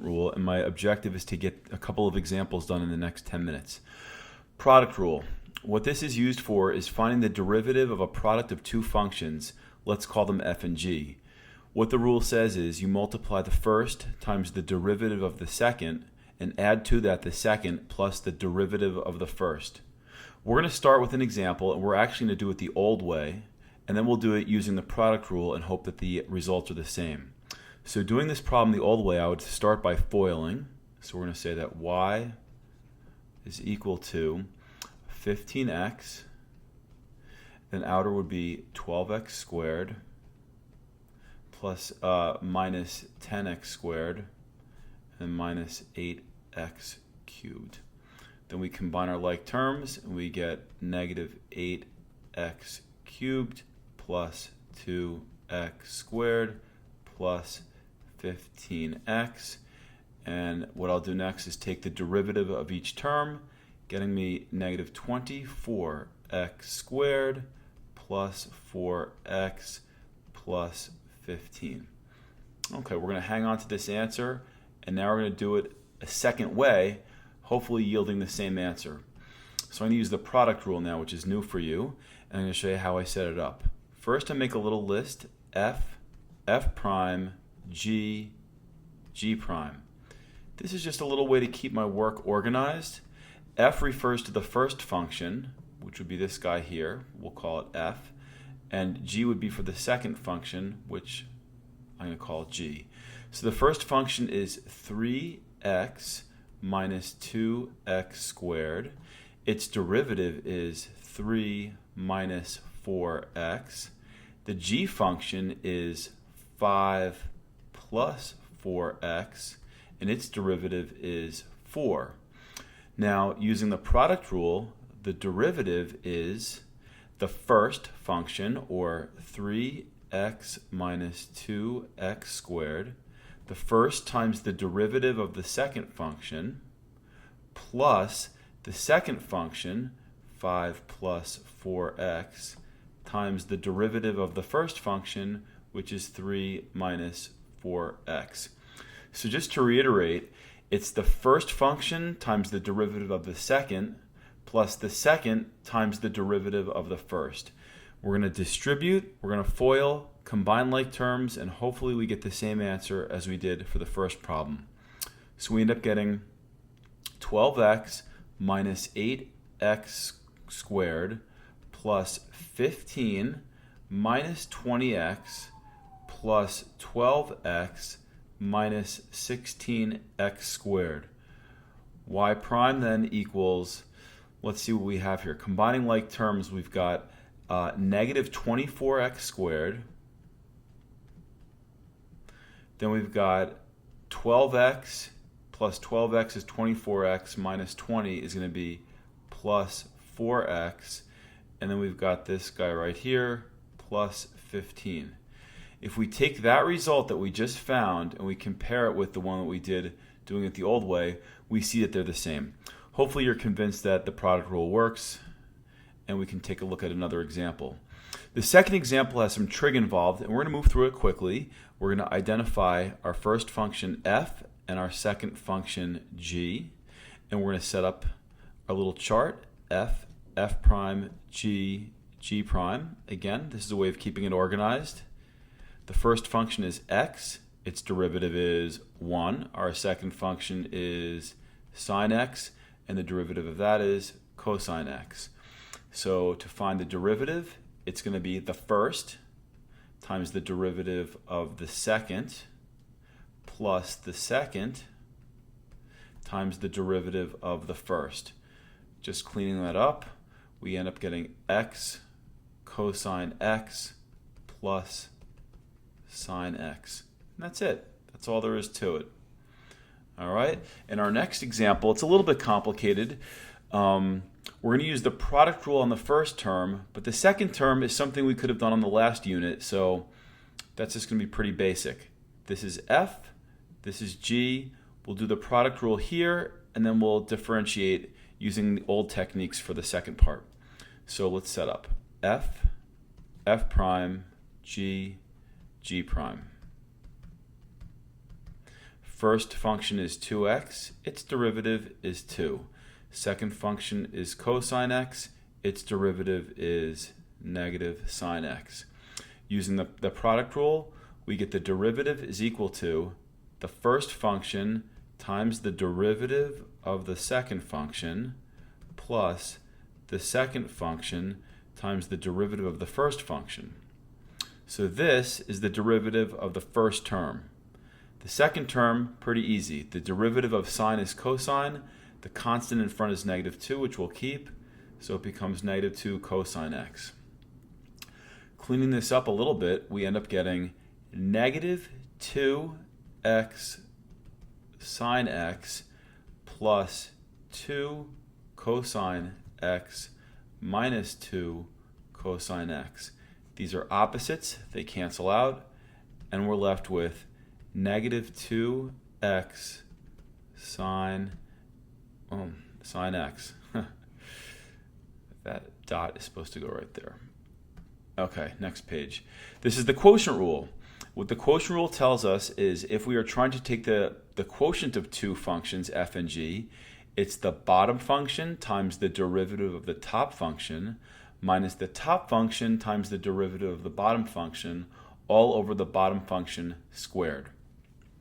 rule, and my objective is to get a couple of examples done in the next 10 minutes. Product rule. What this is used for is finding the derivative of a product of two functions. Let's call them f and g. What the rule says is you multiply the first times the derivative of the second and add to that the second plus the derivative of the first. We're going to start with an example, and we're actually going to do it the old way, and then we'll do it using the product rule and hope that the results are the same. So doing this problem the old way, I would start by foiling. So we're going to say that y is equal to 15x, then outer would be 12x squared plus minus 10x squared and minus 8x cubed. Then we combine our like terms and we get negative 8x cubed plus 2x squared plus 15x. And what I'll do next is take the derivative of each term, getting me negative 24x squared plus 4x plus 15. Okay, we're going to hang on to this answer, and now we're going to do it a second way, hopefully yielding the same answer. So I'm going to use the product rule now, which is new for you, and I'm going to show you how I set it up. First, I make a little list, f, f prime, g, g prime. This is just a little way to keep my work organized. F refers to the first function, which would be this guy here. We'll call it f. And g would be for the second function, which I'm going to call g. So the first function is 3x minus 2x squared. Its derivative is 3 minus 4x. The g function is 5 plus 4x, and its derivative is 4. Now, using the product rule, the derivative is the first function, or 3x minus 2x squared, the first times the derivative of the second function, plus the second function, 5 plus 4x, times the derivative of the first function, which is 3 minus 4x. So just to reiterate, it's the first function times the derivative of the second plus the second times the derivative of the first. We're going to distribute, we're going to FOIL, combine like terms, and hopefully we get the same answer as we did for the first problem. So we end up getting 12x minus 8x squared plus 15 minus 20x plus 12x minus 16x squared. Y prime then equals, let's see what we have here. Combining like terms, we've got negative 24x squared. Then we've got 12x plus 12x is 24x minus 20 is going to be plus 4x. And then we've got this guy right here, plus 15. If we take that result that we just found and we compare it with the one that we did doing it the old way, we see that they're the same. Hopefully you're convinced that the product rule works, and we can take a look at another example. The second example has some trig involved, and we're going to move through it quickly. We're going to identify our first function f and our second function g, and we're going to set up our little chart, f, f prime, g, g prime. Again, this is a way of keeping it organized. The first function is x, its derivative is 1. Our second function is sine x, and the derivative of that is cosine x. So to find the derivative, it's going to be the first times the derivative of the second plus the second times the derivative of the first. Just cleaning that up, we end up getting x cosine x plus sine x. And that's it. That's all there is to it. All right. In our next example, it's a little bit complicated. We're going to use the product rule on the first term, but the second term is something we could have done on the last unit, so that's just going to be pretty basic. This is f, this is g. We'll do the product rule here, and then we'll differentiate using the old techniques for the second part. So let's set up f, f prime, g, g prime. First function is 2x, its derivative is 2. Second function is cosine x, its derivative is negative sine x. Using the product rule, we get the derivative is equal to the first function times the derivative of the second function plus the second function times the derivative of the first function. So this is the derivative of the first term. The second term, pretty easy. The derivative of sine is cosine. The constant in front is negative 2, which we'll keep. So it becomes negative 2 cosine x. Cleaning this up a little bit, we end up getting negative 2x sine x plus 2 cosine x minus 2 cosine x. These are opposites, they cancel out, and we're left with negative 2x sine x. That dot is supposed to go right there. Okay, next page. This is the quotient rule. What the quotient rule tells us is if we are trying to take the quotient of two functions, f and g, it's the bottom function times the derivative of the top function minus the top function times the derivative of the bottom function all over the bottom function squared.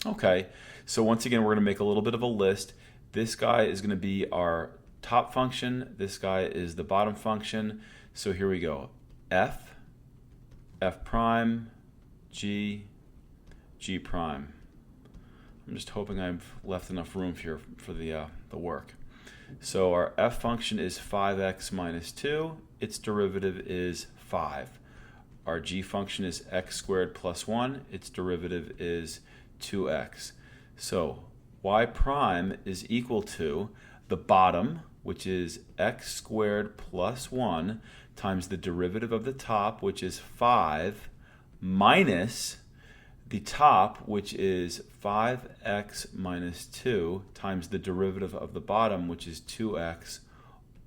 Okay, so once again, we're going to make a little bit of a list. This guy is going to be our top function. This guy is the bottom function. So here we go. F prime, G prime. I'm just hoping I've left enough room here for the work. So our f function is 5x minus 2. Its derivative is 5. Our g function is x squared plus 1. Its derivative is 2x. So y prime is equal to the bottom, which is x squared plus 1, times the derivative of the top, which is 5, minus the top, which is 5x minus 2, times the derivative of the bottom, which is 2x,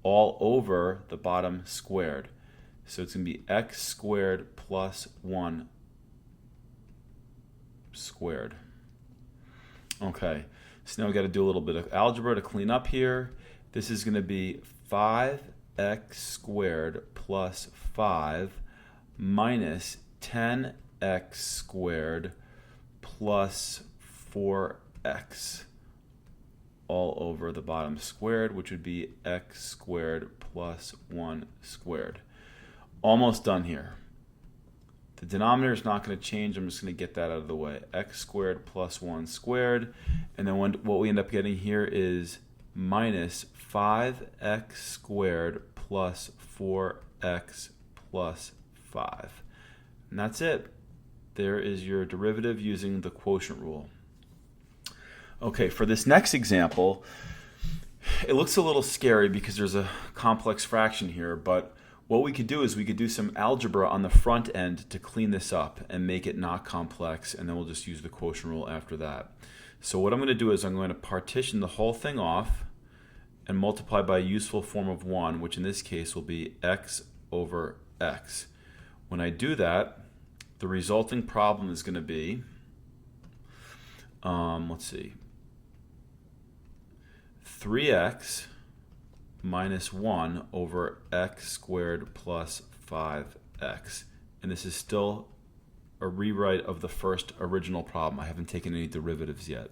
all over the bottom squared. So it's going to be x squared plus 1 squared. Okay, so now we've got to do a little bit of algebra to clean up here. This is going to be 5x squared plus 5 minus 10x squared plus 4x all over the bottom squared, which would be x squared plus 1 squared. Almost done here. The denominator is not going to change. I'm just going to get that out of the way. X squared plus 1 squared. And then what we end up getting here is minus 5x squared plus 4x plus 5. And that's it. There is your derivative using the quotient rule. Okay, for this next example, it looks a little scary because there's a complex fraction here, but what we could do is we could do some algebra on the front end to clean this up and make it not complex, and then we'll just use the quotient rule after that. So what I'm going to do is I'm going to partition the whole thing off and multiply by a useful form of 1, which in this case will be x over x. When I do that, the resulting problem is going to be, let's see, 3x minus 1 over x squared plus 5x. And this is still a rewrite of the first original problem. I haven't taken any derivatives yet.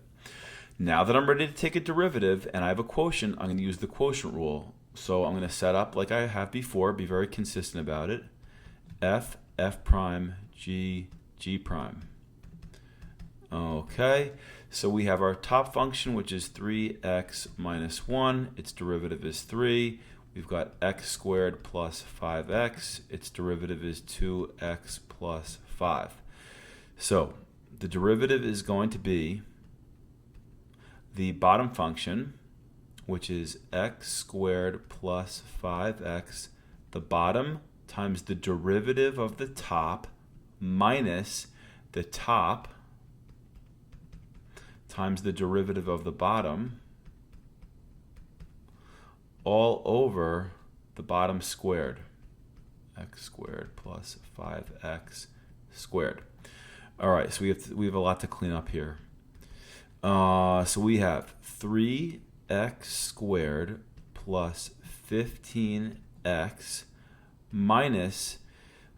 Now that I'm ready to take a derivative and I have a quotient, I'm going to use the quotient rule. So I'm going to set up like I have before, be very consistent about it. F prime, G prime. Okay, so we have our top function, which is 3x minus 1. Its derivative is 3. We've got x squared plus 5x. Its derivative is 2x plus 5. So the derivative is going to be the bottom function, which is x squared plus 5x, the bottom times the derivative of the top minus the top times the derivative of the bottom all over the bottom squared. X squared plus 5x squared. All right, so we have a lot to clean up here. So we have 3x squared plus 15x minus,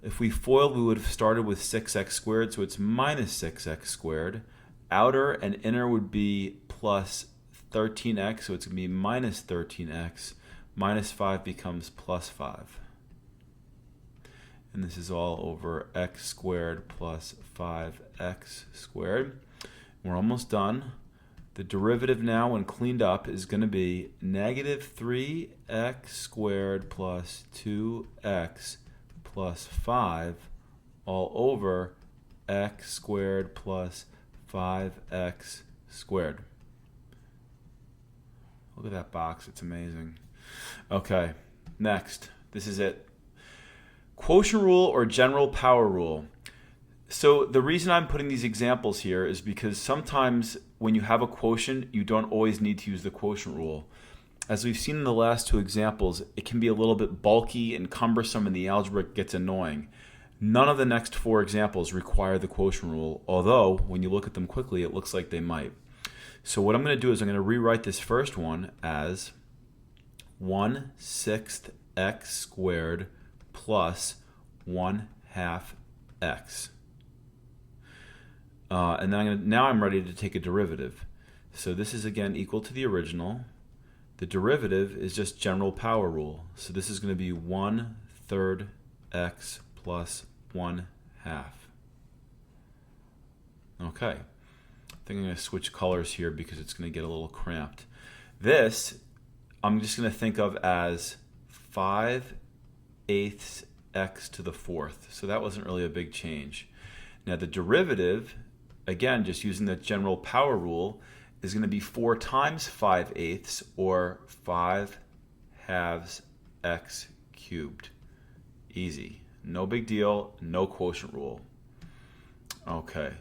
if we FOILed, we would have started with 6x squared, so it's minus 6x squared. Outer and inner would be plus 13x, so it's going to be minus 13x. Minus 5 becomes plus 5. And this is all over x squared plus 5x squared. We're almost done. The derivative now, when cleaned up, is going to be negative 3x squared plus 2x plus 5 all over x squared plus 5x squared. Look at that box. It's amazing. Okay, next. This is it. Quotient rule or general power rule. So the reason I'm putting these examples here is because sometimes when you have a quotient, you don't always need to use the quotient rule. As we've seen in the last two examples, it can be a little bit bulky and cumbersome, and the algebra gets annoying. None of the next four examples require the quotient rule, although when you look at them quickly, it looks like they might. So what I'm going to do is I'm going to rewrite this first one as 1/6 x squared plus 1/2 x. And then now I'm ready to take a derivative. So this is again equal to the original. The derivative is just general power rule. So this is going to be 1/3 x plus 1/2. Okay. I think I'm going to switch colors here because it's going to get a little cramped. This I'm just going to think of as 5/8 x to the 4th. So that wasn't really a big change. Now the derivative, again, just using the general power rule, is going to be 4 times 5/8 or 5/2 x cubed. Easy. No big deal. No quotient rule. Okay.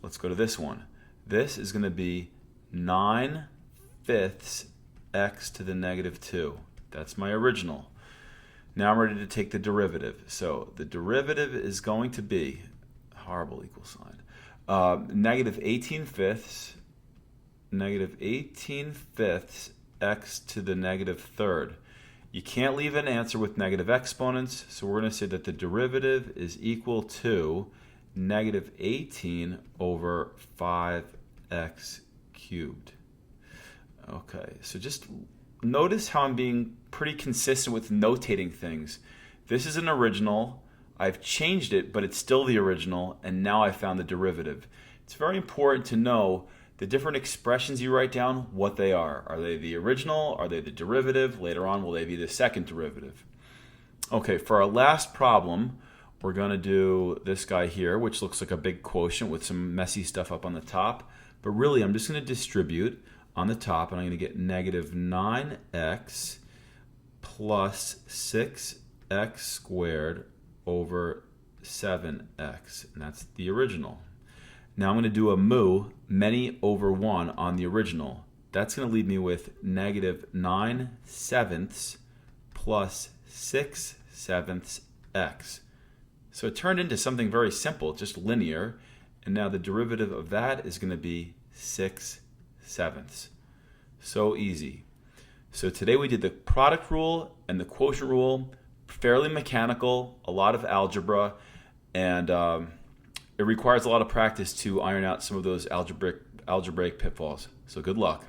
Let's go to this one. This is going to be 9/5 x to the negative 2. That's my original. Now I'm ready to take the derivative. So the derivative is going to be, horrible equal sign, negative 18/5 x to the negative 3rd. You can't leave an answer with negative exponents, so we're going to say that the derivative is equal to negative 18 over 5x cubed. Okay, so just notice how I'm being pretty consistent with notating things. This is an original. I've changed it, but it's still the original, and now I found the derivative. It's very important to know the different expressions you write down, what they are. Are they the original? Are they the derivative? Later on, will they be the second derivative? Okay, for our last problem, we're going to do this guy here, which looks like a big quotient with some messy stuff up on the top. But really, I'm just going to distribute on the top, and I'm going to get negative 9x plus 6x squared over 7x, and that's the original. Now I'm going to do a many over 1 on the original. That's going to leave me with negative 9/7 plus 6/7 x. So it turned into something very simple, just linear, and now the derivative of that is going to be 6/7. So easy. So today we did the product rule and the quotient rule, fairly mechanical, a lot of algebra, and it requires a lot of practice to iron out some of those algebraic pitfalls. So good luck.